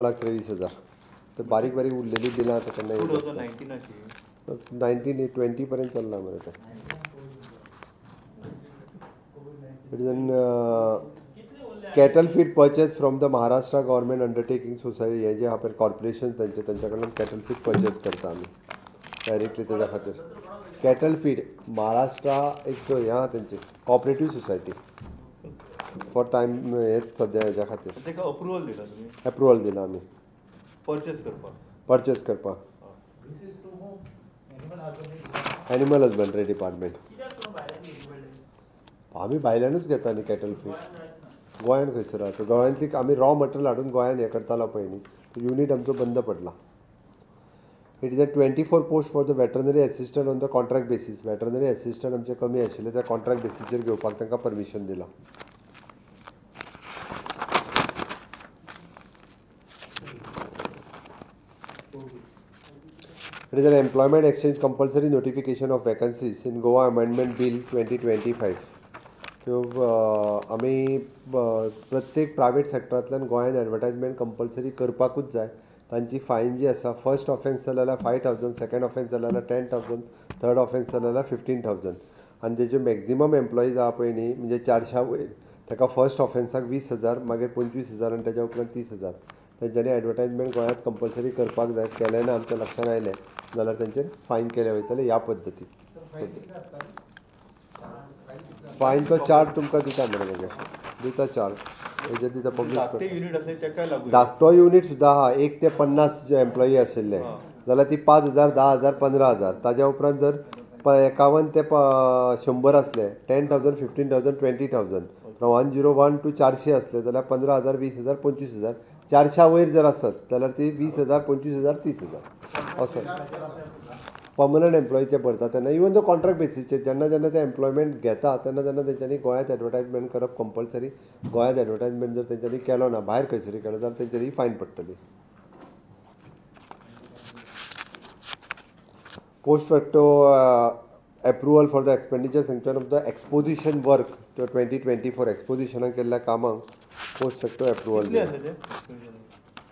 23,000 तर बारीक बारीक उरलेली बिलां तेन्ना 19-20 पर्यंत चल्ला मरे ते. Cattle feed purchase from the Maharashtra government undertaking society हे जे आहा कॉर्पोरेशन त्यांच्या कडल्यान कॅटल फीड परचेज करता आमी डायरेक्टली तेज्या खातीर. कॅटल फीड महाराष्ट्रा एक हें आहा तेंची कॉपरेटीव सोसायटी फॉर टायम हेच सद्या हेज्या खातीर अप्रुवल दिला आमी परचेज करपाक. Animal husbandry department. आमी भायल्यानूच घेता न्ही कॅटल फीड. गोंयान खंयसर आहा गोंयांतली आमी रॉ मटेरियल हाडून गोंयान हें करतालो पळय न्ही युनीट आमचो बंद पडला. It is 24 post for the veterinary assistant on the contract basis. Veterinary assistant आमचे कमी आशिल्ले त्या कॉन्ट्रॅक्ट बेसीसचेर घेवपाक तांकां परमिशन दिलां. It is an employment exchange compulsory notification of vacancies in Goa Amendment Bill 2025. So आमी प्रत्येक प्रायवेट सेक्टरांतल्यान गोंयांत एडवर्टायजमेंट कंपल्सरी करपाकूच जाय. तांची फायन जी आसा फर्स्ट ऑफेन्स जालो जाल्यार 5,000, सेकंड ऑफेन्स जालो जाल्यार 10,000, थर्ड ऑफेन्स जालो जाल्यार 15,000. आनी तेजे मॅक्झिमम एम्प्लॉईज आहा पळय न्ही म्हणजे 400 वयर ताका फर्स्ट ऑफेन्साक 20,000, मागीर 25,000 आनी तेज्या उपरांत 30,000. तेंच्यांनी एडवर्टायजमेंट गोंयांत कंपल्सरी करपाक जाय. केलें ना आमच्या लक्षान आयलें जाल्यार तेंचेर फायन केले वयतले ह्या पद्दतीन. फायन तो चार्ज तुमकां दिता मरे तेगे दिता चार्ज हेजे दिता पब्लीश करता. धाकटो युनीट सुद्दां आहा 1 ते 50 जे एम्प्लॉई आशिल्ले जाल्यार ती 5,000, 10,000, 15,000. ताज्या उपरांत जर 51 ते 100 आसले 10,000, 15,000, 20,000. फ्रॉम 101 to 400 आसले जाल्यार 15,000, 20,000, 25,000. 400 वयर जर आसत जाल्यार ती 20,000, 25,000, 30,000 असो. पर्मनंट एम्प्लॉई ते भरता तेन्ना इवन तो कॉन्ट्रॅक्ट बेसीसचेर जेन्ना जेन्ना ते एम्प्लॉयमेंट घेता तेन्ना तेन्ना तेंच्यांनी गोंयांत एडवर्टायजमेंट करप कंपल्सरी. गोंयांत एडवर्टायजमेंट जर तेंच्यांनी केलो ना भायर खंयसरी केलो जाल्यार तेंचेर फायन पडटली. Post facto approval for the expenditure sanction of the exposition work 2024 एक्सपोजिशनाक केल्ल्या कामांक पोस्ट फॅक्टो एप्रुवल दिला.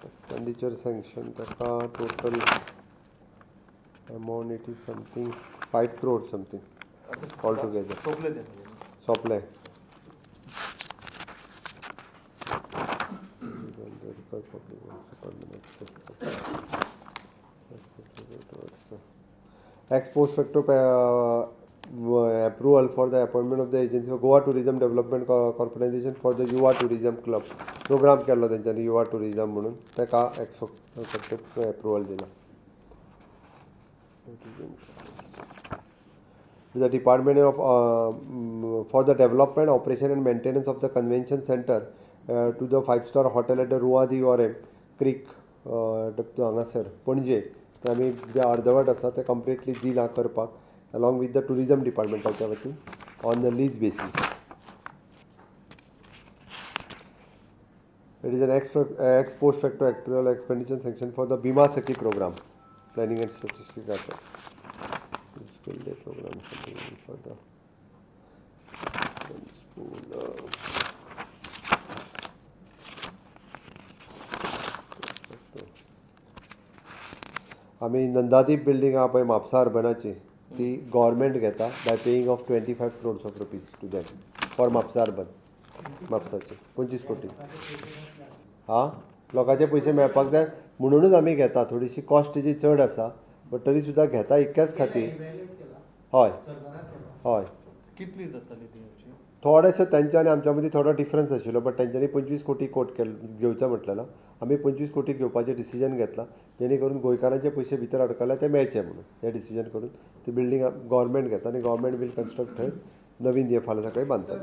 एक्सपेंडिचर सँक्शन ताका total amount it is something 5 crores something altogether. सोपले. Ex post facto approval for the appointment of the agency for Goa Tourism Development Corporation for the Yuva Tourism Club. Program केल्लो तेंच्यांनी Yuva tourism म्हणून ताका ex facto approval दिला. The Department of for the development, operation and maintenance of the convention center to the 5-star hotel at the Rua di Orem Creek हांगासर पणजे ते आमी जे अर्दवट आसा ते कंप्लिटली दिला करपाक along with the tourism डिपार्टमेंटाच्या वतीन on the lease basis. It is an ex post facto approval expenditure sanction for the Bima Sakhi program. Planning and statistics data. School day program for the school. आमी नंदादीप building आहा पळय म्हापसा अर्बनाची ती government घेता by paying of 25 crores of rupees to them for Mapusa urban. म्हापसाचे 25 कोटी. हां लोकांचे पयशे मेळपाक जाय म्हणूनच आमी घेता. थोडीशी कॉस्ट तेजी चड आसा बट तरी सुद्दां घेता इतक्याच खातीर. हय हय कितली जाताली ती? थोडेशें तेंच्या आनी आमच्या मदीं थोडो डिफरन्स आशिल्लो बट तेंच्यांनी 25 कोटी कोट घेवचो म्हटलेलो. आमी 25 कोटी घेवपाचें डिसिजन घेतलां जेणे करून गोंयकारांचे पयशे भितर अडकले ते मेळचे म्हणून हें डिसिजन करून ती बिल्डींग गव्हर्मेंट घेता आनी गव्हर्मेंट वील कन्स्ट्रक्ट थंय नवीन हें फाल्यां सकाळीं बांदता.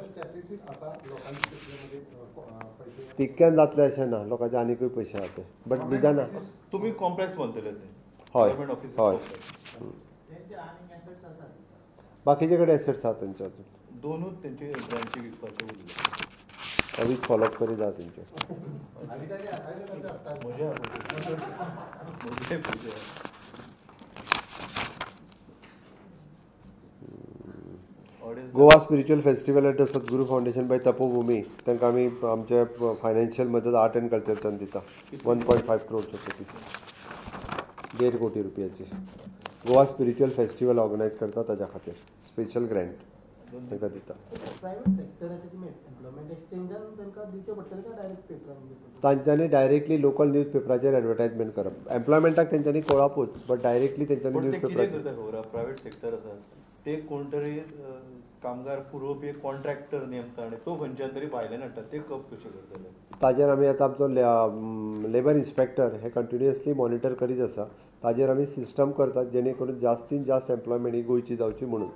तितक्यान जातलें अशें ना लोकांचे आनीकूय पयशे आहा ते बट निदान तुमी कॉम्प्लेक्स बांदतले ते. हय हय. बाकीचे कडेन एसेट्स आहा तेंचे अजून दोनूच तेंचे ब्रांची विकपाचे उरले. वीज फॉलोअप करी जा तेंचे. Goa spiritual festival at the Sadhguru foundation bye तपोभूमी तांकां आमी आमचे फायनान्शियल मदत आर्ट एंड कल्चरच्यान दिता 1.5 crore रुपीज 1.5 कोटी रुपयाची. गोवा स्पिरिच्युअल फेस्टिवल ऑर्गनायज करता ताच्या खातीर स्पेशल ग्रँट तांकां दिता. तांच्यांनी डायरेक्टली लोकल न्यूज पेपराचेर एडवर्टायजमेंट करप. एम्प्लॉयमेंटाक तेंच्यांनी कळपूच बट डायरेक्टली तेंच्यांनी न्यूज पेपराचेर. प्रायव्हेट सेक्टर आसा ते कोण तरी कामगार पुरवपी एक कॉन्ट्रॅक्टर नेमता आनी तो खंयच्यान तरी भायल्यान हाडटा ते कप कशे करतले. ताजेर आमी आतां आमचो लेबर इन्स्पेक्टर हे कंटिन्युअसली मॉनिटर करीत आसा. ताजेर आमी सिस्टम करतात जेणे करून जास्तीत जास्त एम्प्लॉयमेंट ही गोंयची जावची म्हणून.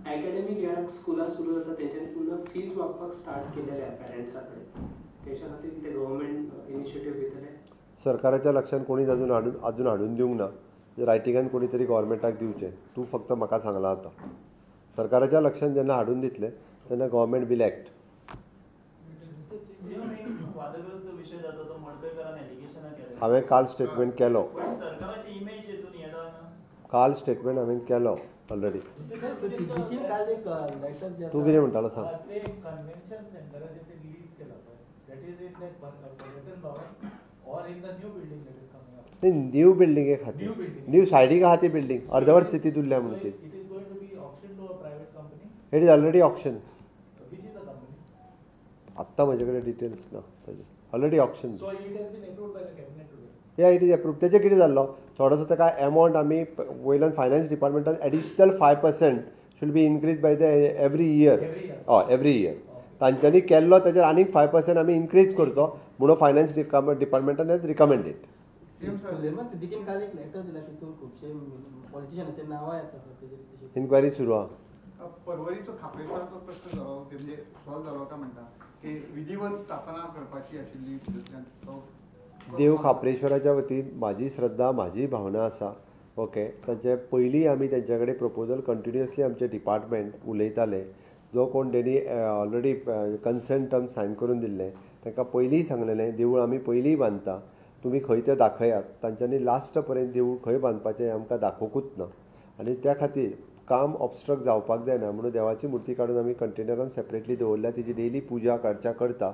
अकॅडमिक इयराक स्कुलां सुरू जाता तेच्यानी पुन्हा फीज मागपाक स्टार्ट केलेले पेरंट्सां कडेन. तेच्या खातीर कितें गव्हर्मेंट इनिशिएटीव घेतले? सरकाराच्या लक्षान कोणीच अजून हाडून दिवंक ना. रायटिंगान कोणी तरी गव्हर्मेंटाक दिवचें. तूं फक्त म्हाका सांगलां आतां. सरकाराच्या लक्षान जेन्ना हाडून दितले तेन्ना गव्हर्मेंट विल एक्ट. हांवें काल स्टेटमेंट केलो. काल स्टेटमेंट हांवें केलो ऑलरेडी. तूं कितें म्हणटालो सांग. न्यू बिल्डिंगे खातीर न्यू सायडीक आहा ती बिल्डींग अर्दवर स्थितीत उरल्या म्हणून ती. It is already option. आत्ता म्हजे कडेन डिटेल्स ना ताजे. Already option. या इट इज अप्रूव्ड. तेजें कितें जाल्लो थोडोसो ताका एमावंट आमी वयल्यान फायनान्स डिपार्टमेंटान additional 5% should be increase by the every year. हय एवरी इयर तांच्यांनी केल्लो ताजेर आनीक 5% आमी इनक्रीज करचो म्हणून फायनान्स डिपार्टमेंटान हेज रिकमेंडेड. इन्क्वायरी सुरू आहा. परवरीचो खापेश्वराचो प्रश्न जालो म्हणजे सॉल्व जालो काय म्हणटा की विधिवत स्थापना करपाची आशिल्ली. देव खापरेश्वराच्या वतीन म्हाजी श्रद्धा म्हाजी भावना आसा. ओके ताचे पयलीं आमी तेंच्या कडेन प्रपोजल कंटिन्युअसली आमचे डिपार्टमेंट उलयताले. जो कोण तेणी ऑलरेडी कन्सेंट टर्म सायन करून दिल्ले तांकां पयलीं सांगलेलें देवूळ आमी पयलीं बांदता तुमी खंय तें दाखयात. तांच्यांनी लास्ट पर्यंत देवूळ खंय बांदपाचें आमकां दाखोवंकूच ना. आनी त्या खातीर काम ऑब्स्ट्रक्ट जावपाक जायना म्हणून देवाची मुर्ती काडून आमी कंटेनरान सेपरेटली दवरल्या. तिची डेली पुजा अर्चा करता.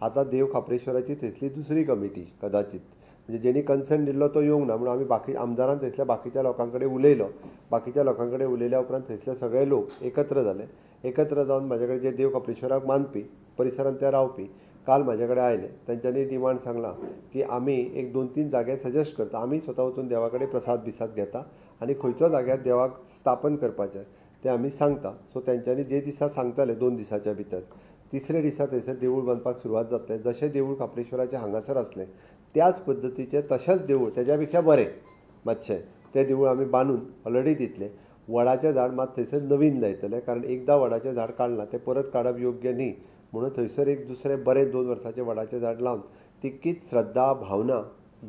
आतां देव खापरेश्वराची थंयसली दुसरी कमिटी कदाचित म्हणजे जेणी कन्सेंट दिल्लो तो येवंक ना म्हणून आमी बाकी आमदारान थंयसल्या बाकीच्या लोकां कडेन उलयलो. बाकीच्या लोकां कडेन उलयल्या उपरांत थंयसले सगळे लोक एकत्र जाले. एकत्र जावन म्हाजे कडेन जे देव खापरेश्वराक मानपी परिसरांत ते रावपी काल म्हाजे कडेन आयले. तांच्यांनी डिमांड सांगलां की आमी एक 2-3 जागे सजेस्ट करता. आमी स्वता वचून देवा कडेन प्रसाद बिसाद घेता आनी खंयच्या जाग्यार देवाक स्थापन करपाचें तें आमी सांगता. सो तेंच्यांनी जे दिसा सांगताले 2 दिसाच्या भितर तिसरे दिसा थंयसर देवूळ बांदपाक सुरवात जातलें. जशें देवूळ खापरेश्वराचें हांगासर आसलें त्याच पद्दतीचें तशेंच देवूळ तेज्या पेक्षा बरें मातशें तें देवूळ आमी बांदून ऑलरेडी दितलें. वडाचें झाड मात थंयसर नवीन लायतले कारण एकदां वडाचें झाड काडलां तें परत काडप योग्य न्ही म्हणून थंयसर एक दुसरें बरें 2 वर्साचें वडाचें झाड लावन तितकीच श्रद्धा भावना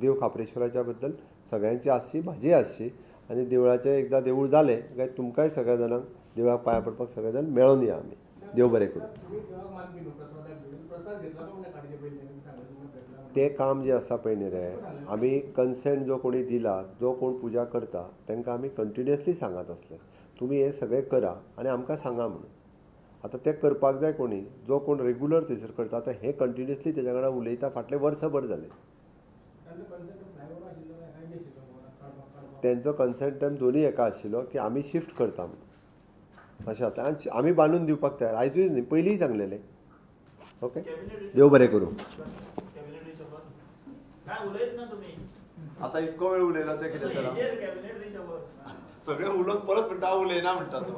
देव खापरेश्वराच्या बद्दल सगळ्यांची आसची म्हाजी आसची. आनी देवळाचें एकदां देवूळ जालें काय तुमकांय सगळ्या जाणांक देवळाक पांयां पडपाक सगळे जाण मेळोन या आमी. देव बरें करूं. तें काम जें आसा पळय न्ही रे आमी कन्सेंट जो कोणी दिला जो कोण पुजा करता तांकां आमी कंटिन्युअसली सांगत आसले तुमी हें सगळें करा आनी आमकां सांगा म्हणून. आतां तें करपाक जाय कोणी जो कोण रेगुलर थंयसर करता आतां हें कंटिन्युअसली तेज्या वांगडा उलयता फाटलें वर्सभर जालें. तेंचो कन्सेंट टायम दोनूय एका आशिल्लो की आमी शिफ्ट करता म्हणून अशें जाता. आनी आमी बांदून दिवपाक तयार आयजूच न्ही पयलींय सांगलेलें. ओके देव बरें करूं. आतां इतको वेळ उलयला तें कितें सगळें उलोवन परत म्हणटा हांव उलयना म्हणटा तो.